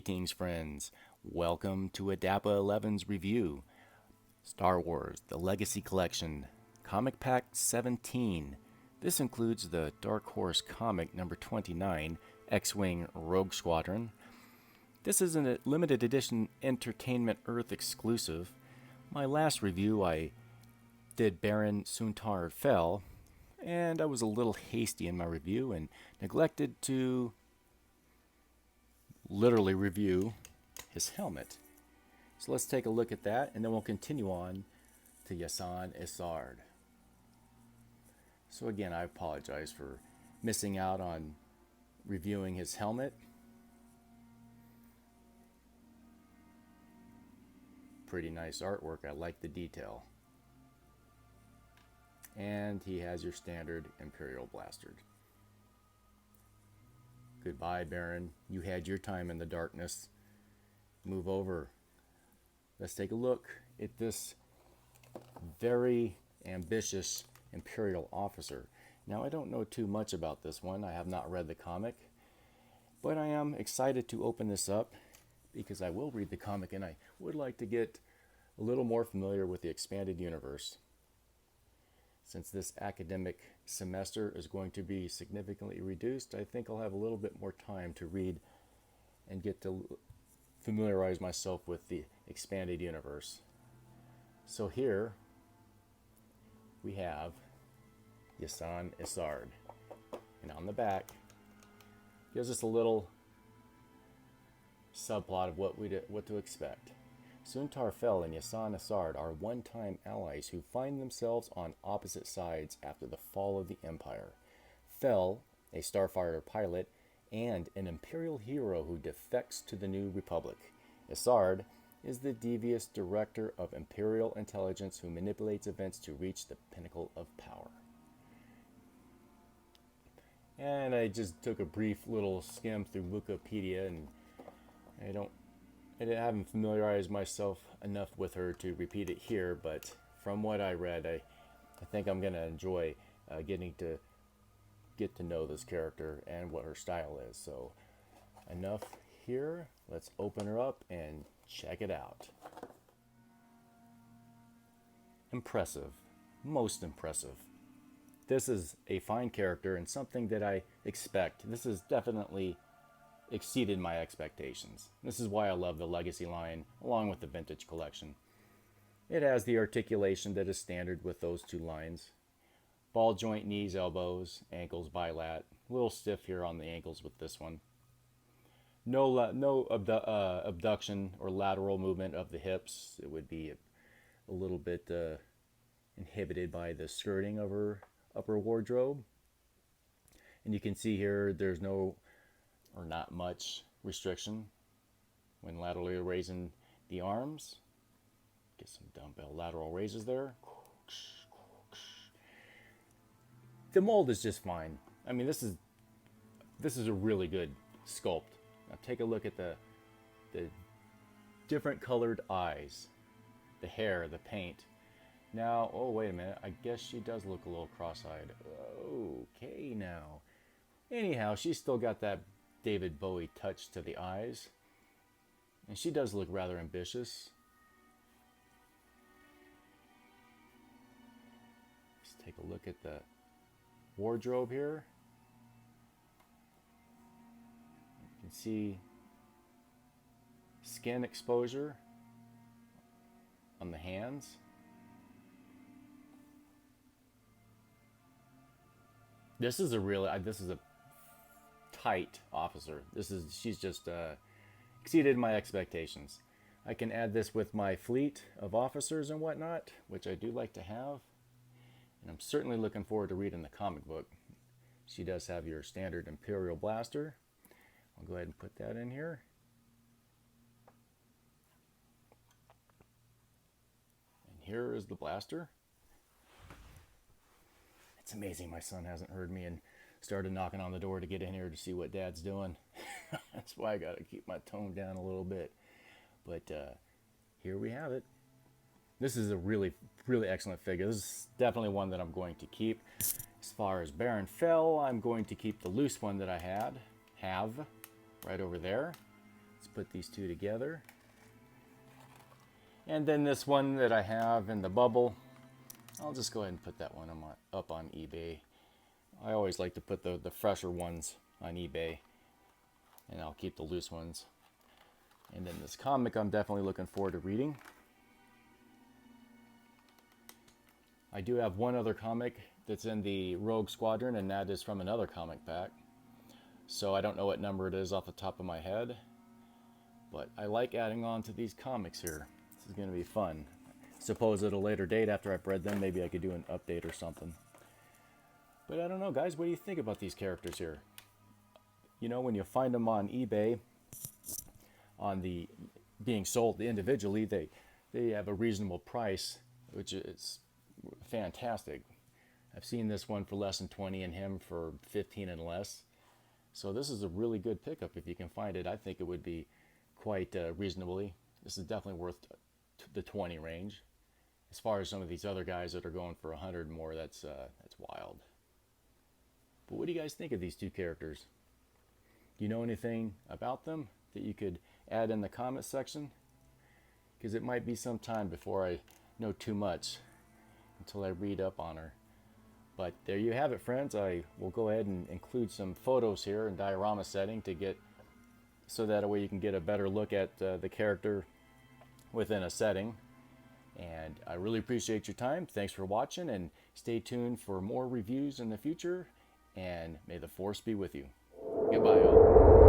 Greetings, friends. Welcome to Adapa 11's review. Star Wars, The Legacy Collection, Comic Pack 17. This includes the Dark Horse comic number 29, X-Wing Rogue Squadron. This is a limited edition Entertainment Earth exclusive. My last review, I did Baron Suntar Fell, and I was a little hasty in my review and neglected to literally review his helmet. So let's take a look at that, and then we'll continue on to Ysanne Isard. So again, I apologize for missing out on reviewing his helmet. Pretty nice artwork. I like the detail. And he has your standard Imperial Blaster. Goodbye, Baron. You had your time in the darkness. Move over. Let's take a look at this very ambitious Imperial Officer. Now, I don't know too much about this one. I have not read the comic. But I am excited to open this up because I will read the comic and I would like to get a little more familiar with the expanded universe. Since this academic semester is going to be significantly reduced, I think I'll have a little bit more time to read and get to familiarize myself with the expanded universe. So here we have Ysanne Isard. And on the back, gives us a little subplot of what to expect. Suntar Fell and Ysanne Isard are one-time allies who find themselves on opposite sides after the fall of the Empire. Fell, a starfighter pilot, and an Imperial hero who defects to the New Republic. Isard is the devious director of Imperial intelligence who manipulates events to reach the pinnacle of power. And I just took a brief little skim through Wikipedia, and I haven't familiarized myself enough with her to repeat it here, but from what I read, I think I'm going to enjoy getting to get to know this character and what her style is. So enough here. Let's open her up and check it out. Impressive. Most impressive. This is a fine character and something that I expect. This is definitely exceeded my expectations. This is why I love the Legacy line along with the Vintage collection. It has the articulation that is standard with those two lines. Ball joint knees, elbows, ankles bilat. A little stiff here on the ankles with this one. No abduction or lateral movement of the hips. It would be a little bit inhibited by the skirting of her upper wardrobe. And you can see here there's no or not much restriction when laterally raising the arms. Get some dumbbell lateral raises there. The mold is just fine. I mean, this is a really good sculpt. Now take a look at the different colored eyes, the hair, the paint. Now, oh wait a minute, I guess she does look a little cross-eyed. Okay now. Anyhow, she's still got that David Bowie touch to the eyes. And she does look rather ambitious. Let's take a look at the wardrobe here. You can see skin exposure on the hands. This is a tight officer. She's just exceeded my expectations. I can add this with my fleet of officers and whatnot, which I do like to have. And I'm certainly looking forward to reading the comic book. She does have your standard Imperial Blaster. I'll go ahead and put that in here. And here is the blaster. It's amazing my son hasn't heard me and started knocking on the door to get in here to see what Dad's doing. That's why I got to keep my tone down a little bit. But here we have it. This is a really, really excellent figure. This is definitely one that I'm going to keep. As far as Baron Fell, I'm going to keep the loose one that I have right over there. Let's put these two together. And then this one that I have in the bubble, I'll just go ahead and put that one up on eBay. I always like to put the fresher ones on eBay, and I'll keep the loose ones. And then this comic I'm definitely looking forward to reading. I do have one other comic that's in the Rogue Squadron, and that is from another comic pack. So I don't know what number it is off the top of my head, but I like adding on to these comics here. This is going to be fun. Suppose at a later date after I've read them, maybe I could do an update or something. But I don't know, guys, what do you think about these characters here? You know, when you find them on eBay, on the being sold individually, they have a reasonable price, which is fantastic. I've seen this one for less than 20 and him for 15 and less. So this is a really good pickup if you can find it. I think it would be quite reasonably. This is definitely worth the 20 range. As far as some of these other guys that are going for 100 more, that's wild. But what do you guys think of these two characters? Do you know anything about them that you could add in the comment section? Because it might be some time before I know too much, until I read up on her. But there you have it, friends. I will go ahead and include some photos here in diorama setting to get, so that way you can get a better look at the character within a setting. And I really appreciate your time. Thanks for watching, and stay tuned for more reviews in the future. And may the force be with you. Goodbye, all.